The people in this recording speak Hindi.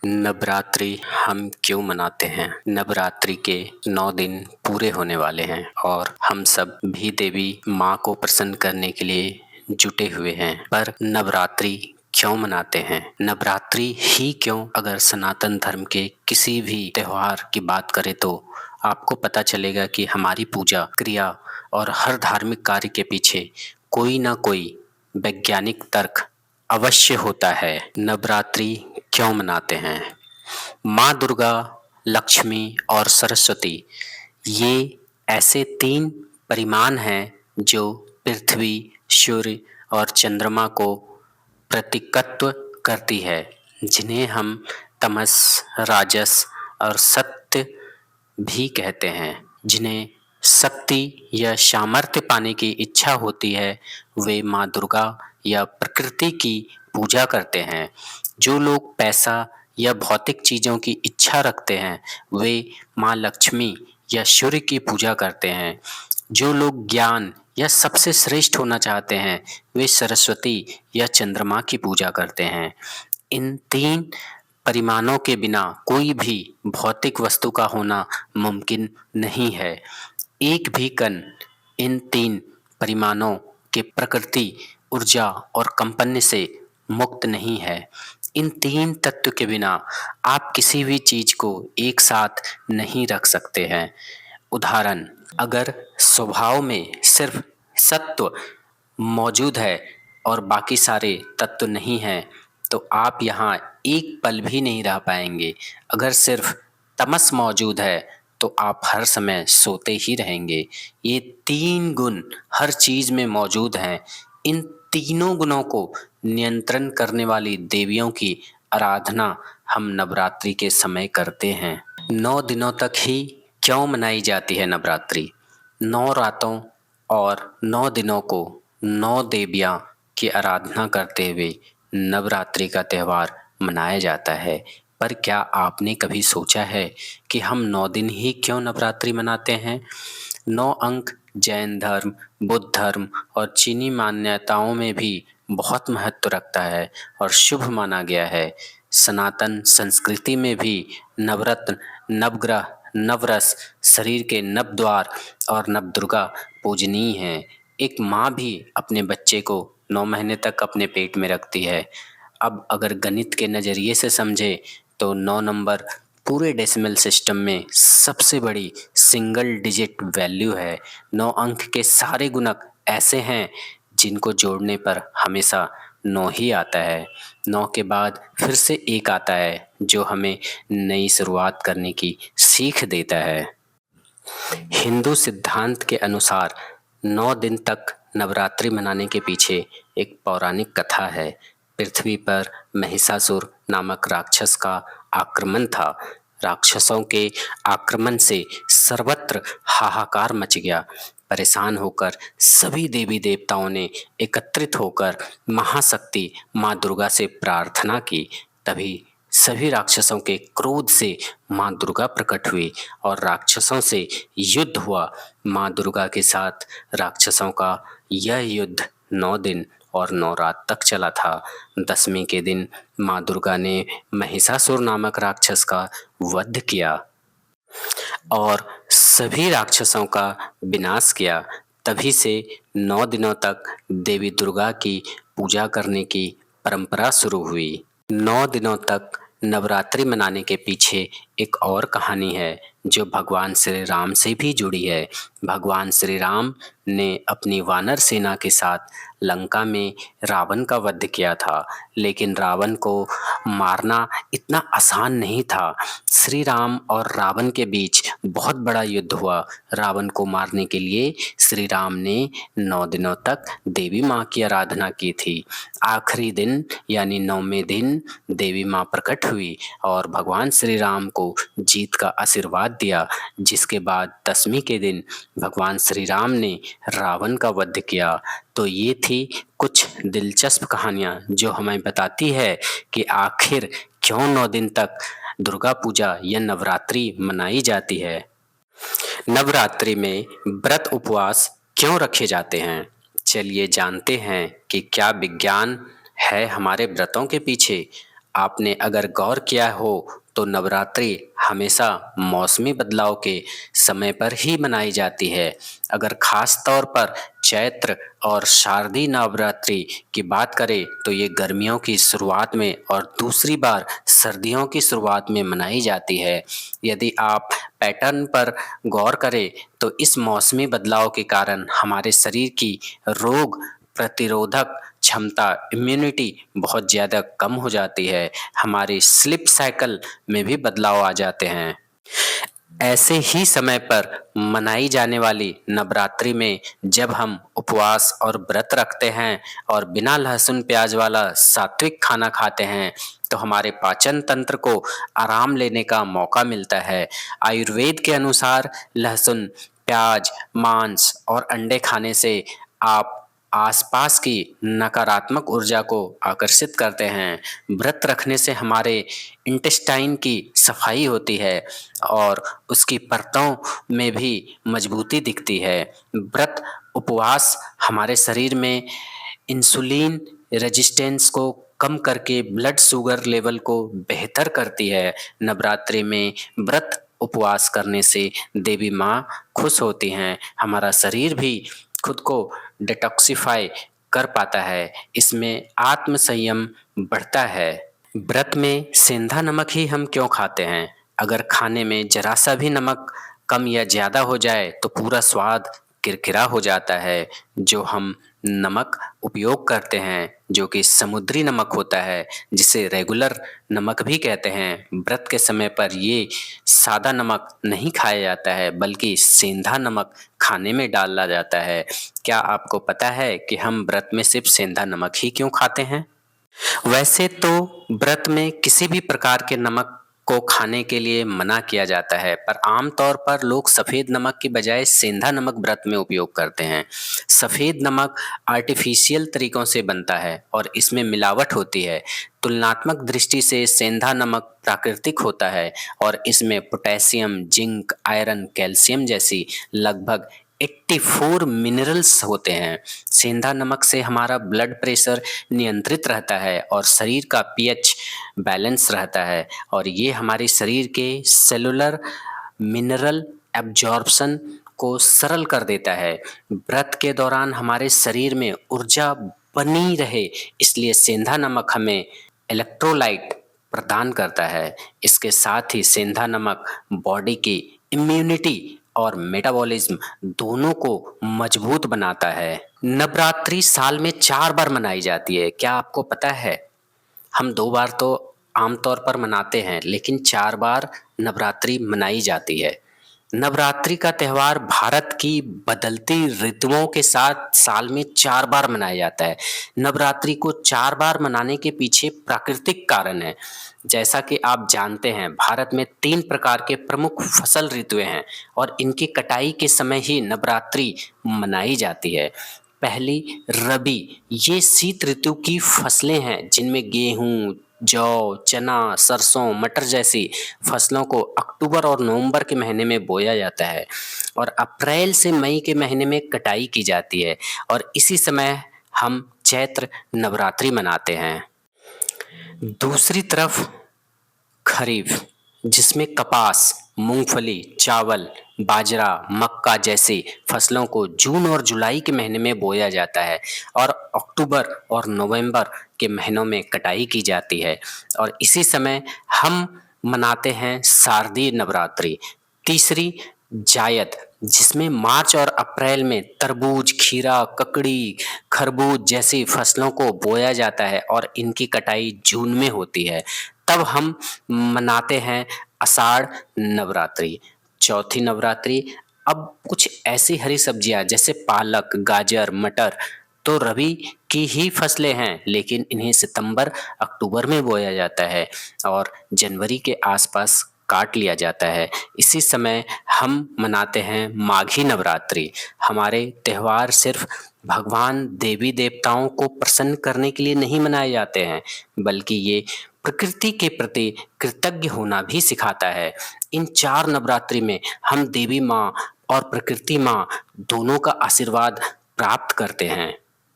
नवरात्रि हम क्यों मनाते हैं? नवरात्रि के 9 दिन पूरे होने वाले हैं और हम सब भी देवी माँ को प्रसन्न करने के लिए जुटे हुए हैं। पर नवरात्रि क्यों मनाते हैं? नवरात्रि ही क्यों? अगर सनातन धर्म के किसी भी त्योहार की बात करें तो आपको पता चलेगा कि हमारी पूजा, क्रिया और हर धार्मिक कार्य के पीछे कोई ना कोई वैज्ञानिक तर्क अवश्य होता है। नवरात्रि क्यों मनाते हैं? माँ दुर्गा, लक्ष्मी और सरस्वती ये ऐसे 3 परिमाण हैं जो पृथ्वी, सूर्य और चंद्रमा को प्रतीकत्व करती है, जिन्हें हम तमस, राजस और सत्य भी कहते हैं। जिन्हें शक्ति या सामर्थ्य पाने की इच्छा होती है, वे माँ दुर्गा या प्रकृति की पूजा करते हैं। जो लोग पैसा या भौतिक चीजों की इच्छा रखते हैं, वे माँ लक्ष्मी या सूर्य की पूजा करते हैं। जो लोग ज्ञान या सबसे श्रेष्ठ होना चाहते हैं, वे सरस्वती या चंद्रमा की पूजा करते हैं। इन 3 परिमाणों के बिना कोई भी भौतिक वस्तु का होना मुमकिन नहीं है। एक भी कण इन 3 परिमाणों के प्रकृति, ऊर्जा और कंपन से मुक्त नहीं है। इन 3 तत्व के बिना आप किसी भी चीज को एक साथ नहीं रख सकते हैं। उदाहरण, अगर स्वभाव में सिर्फ सत्व मौजूद है और बाकी सारे तत्व नहीं हैं, तो आप यहाँ एक पल भी नहीं रह पाएंगे। अगर सिर्फ तमस मौजूद है तो आप हर समय सोते ही रहेंगे। ये 3 गुण हर चीज में मौजूद हैं। इन तीनों गुणों को नियंत्रण करने वाली देवियों की आराधना हम नवरात्रि के समय करते हैं। 9 दिनों तक ही क्यों मनाई जाती है नवरात्रि? 9 रातों और 9 दिनों को 9 देवियां की आराधना करते हुए नवरात्रि का त्यौहार मनाया जाता है। पर क्या आपने कभी सोचा है कि हम 9 दिन ही क्यों नवरात्रि मनाते हैं? 9 अंक जैन धर्म, बुद्ध धर्म और चीनी मान्यताओं में भी बहुत महत्व रखता है और शुभ माना गया है। सनातन संस्कृति में भी नवरत्न, नवग्रह, नवरस, शरीर के नवद्वार और नवदुर्गा पूजनीय हैं। एक माँ भी अपने बच्चे को 9 महीने तक अपने पेट में रखती है। अब अगर गणित के नज़रिए से समझे तो 9 नंबर पूरे डेसिमल सिस्टम में सबसे बड़ी सिंगल डिजिट वैल्यू है। 9 अंक के सारे गुणक ऐसे हैं जिनको जोड़ने पर हमेशा 9 ही आता है। 9 के बाद फिर से 1 आता है जो हमें नई शुरुआत करने की सीख देता है। हिंदू सिद्धांत के अनुसार 9 दिन तक नवरात्रि मनाने के पीछे एक पौराणिक कथा है। पृथ्वी पर महिषासुर नामक राक्षस का आक्रमण था। राक्षसों के आक्रमण से सर्वत्र हाहाकार मच गया। परेशान होकर सभी देवी देवताओं ने एकत्रित होकर महाशक्ति माँ दुर्गा से प्रार्थना की। तभी सभी राक्षसों के क्रोध से माँ दुर्गा प्रकट हुई और राक्षसों से युद्ध हुआ। माँ दुर्गा के साथ राक्षसों का यह युद्ध 9 दिन और 9 रात तक चला था। 10वीं के दिन माँ दुर्गा ने महिषासुर नामक राक्षस का वध किया और सभी राक्षसों का विनाश किया। तभी से 9 दिनों तक देवी दुर्गा की पूजा करने की परंपरा शुरू हुई। 9 दिनों तक नवरात्रि मनाने के पीछे एक और कहानी है जो भगवान श्री राम से भी जुड़ी है। भगवान श्री राम ने अपनी वानर सेना के साथ लंका में रावण का वध किया था, लेकिन रावण को मारना इतना आसान नहीं था। श्री राम और रावण के बीच बहुत बड़ा युद्ध हुआ। रावण को मारने के लिए श्री राम ने 9 दिनों तक देवी माँ की आराधना की थी। आखिरी दिन यानी 9वें दिन देवी माँ प्रकट हुई और भगवान श्री राम को जीत का आशीर्वाद दिया। जिसके बाद 10वीं के दिन भगवान श्री राम ने रावण का वध किया। तो ये थी कुछ दिलचस्प कहानियाँ जो हमें बताती है कि आखिर क्यों 9 दिन तक दुर्गा पूजा या नवरात्रि मनाई जाती है। नवरात्रि में व्रत उपवास क्यों रखे जाते हैं? चलिए जानते हैं कि क्या विज्ञान है हमारे व्रतों के पीछे। आपने अगर गौर किया हो तो नवरात्रि हमेशा मौसमी बदलाव के समय पर ही मनाई जाती है। अगर खास तौर पर चैत्र और शारदीय नवरात्रि की बात करें तो ये गर्मियों की शुरुआत में और दूसरी बार सर्दियों की शुरुआत में मनाई जाती है। यदि आप पैटर्न पर गौर करें तो इस मौसमी बदलाव के कारण हमारे शरीर की रोग प्रतिरोधक क्षमता इम्यूनिटी बहुत ज़्यादा कम हो जाती है। हमारी स्लीप साइकिल में भी बदलाव आ जाते हैं। ऐसे ही समय पर मनाई जाने वाली नवरात्रि में जब हम उपवास और व्रत रखते हैं और बिना लहसुन प्याज वाला सात्विक खाना खाते हैं तो हमारे पाचन तंत्र को आराम लेने का मौका मिलता है। आयुर्वेद के अनुसार लहसुन, प्याज, मांस और अंडे खाने से आप आसपास की नकारात्मक ऊर्जा को आकर्षित करते हैं। व्रत रखने से हमारे इंटेस्टाइन की सफाई होती है और उसकी परतों में भी मजबूती दिखती है। व्रत उपवास हमारे शरीर में इंसुलिन रेजिस्टेंस को कम करके ब्लड शुगर लेवल को बेहतर करती है। नवरात्रि में व्रत उपवास करने से देवी माँ खुश होती हैं। हमारा शरीर भी खुद को डिटॉक्सिफाई कर पाता है। इसमें आत्म संयम बढ़ता है। व्रत में सेंधा नमक ही हम क्यों खाते हैं? अगर खाने में जरा सा भी नमक कम या ज़्यादा हो जाए तो पूरा स्वाद किरकिरा हो जाता है। जो हम नमक उपयोग करते हैं जो कि समुद्री नमक होता है जिसे रेगुलर नमक भी कहते हैं, व्रत के समय पर ये सादा नमक नहीं खाया जाता है बल्कि सेंधा नमक खाने में डाला जाता है। क्या आपको पता है कि हम व्रत में सिर्फ सेंधा नमक ही क्यों खाते हैं? वैसे तो व्रत में किसी भी प्रकार के नमक को खाने के लिए मना किया जाता है पर आमतौर पर लोग सफ़ेद नमक की बजाय सेंधा नमक व्रत में उपयोग करते हैं। सफ़ेद नमक आर्टिफिशियल तरीकों से बनता है और इसमें मिलावट होती है। तुलनात्मक दृष्टि से सेंधा नमक प्राकृतिक होता है और इसमें पोटेशियम, जिंक, आयरन, कैल्शियम जैसी लगभग 84 मिनरल्स होते हैं। सेंधा नमक से हमारा ब्लड प्रेशर नियंत्रित रहता है और शरीर का पीएच बैलेंस रहता है और ये हमारे शरीर के सेलुलर मिनरल एब्जॉर्प्शन को सरल कर देता है। व्रत के दौरान हमारे शरीर में ऊर्जा बनी रहे इसलिए सेंधा नमक हमें इलेक्ट्रोलाइट प्रदान करता है। इसके साथ ही सेंधा नमक बॉडी की इम्यूनिटी और मेटाबॉलिज्म दोनों को मजबूत बनाता है। नवरात्रि साल में 4 बार मनाई जाती है। क्या आपको पता है? हम 2 बार तो आमतौर पर मनाते हैं लेकिन 4 बार नवरात्रि मनाई जाती है। नवरात्रि का त्यौहार भारत की बदलती ऋतुओं के साथ साल में 4 बार मनाया जाता है। नवरात्रि को 4 बार मनाने के पीछे प्राकृतिक कारण है। जैसा कि आप जानते हैं भारत में 3 प्रकार के प्रमुख फसल ऋतुएं हैं और इनकी कटाई के समय ही नवरात्रि मनाई जाती है। पहली रबी, ये शीत ऋतु की फसलें हैं जिनमें गेहूं, जौ, चना, सरसों, मटर जैसी फसलों को अक्टूबर और नवंबर के महीने में बोया जाता है और अप्रैल से मई के महीने में कटाई की जाती है और इसी समय हम चैत्र नवरात्रि मनाते हैं। दूसरी तरफ खरीफ, जिसमें कपास, मूंगफली, चावल, बाजरा, मक्का जैसी फसलों को जून और जुलाई के महीने में बोया जाता है और अक्टूबर और नवंबर के महीनों में कटाई की जाती है और इसी समय हम मनाते हैं शारदीय नवरात्रि। तीसरी जायद, जिसमें मार्च और अप्रैल में तरबूज, खीरा, ककड़ी, खरबूज जैसी फसलों को बोया जाता है और इनकी कटाई जून में होती है। तब हम मनाते हैं आषाढ़ नवरात्रि। चौथी नवरात्रि, अब कुछ ऐसी हरी सब्जियां जैसे पालक, गाजर, मटर तो रबी की ही फसलें हैं लेकिन इन्हें सितंबर अक्टूबर में बोया जाता है और जनवरी के आसपास काट लिया जाता है। इसी समय हम मनाते हैं माघी नवरात्रि। हमारे त्यौहार सिर्फ भगवान देवी देवताओं को प्रसन्न करने के लिए नहीं मनाए जाते हैं बल्कि ये प्रकृति के प्रति कृतज्ञ होना भी सिखाता है। इन 4 नवरात्रि में हम देवी माँ और प्रकृति माँ दोनों का आशीर्वाद प्राप्त करते हैं।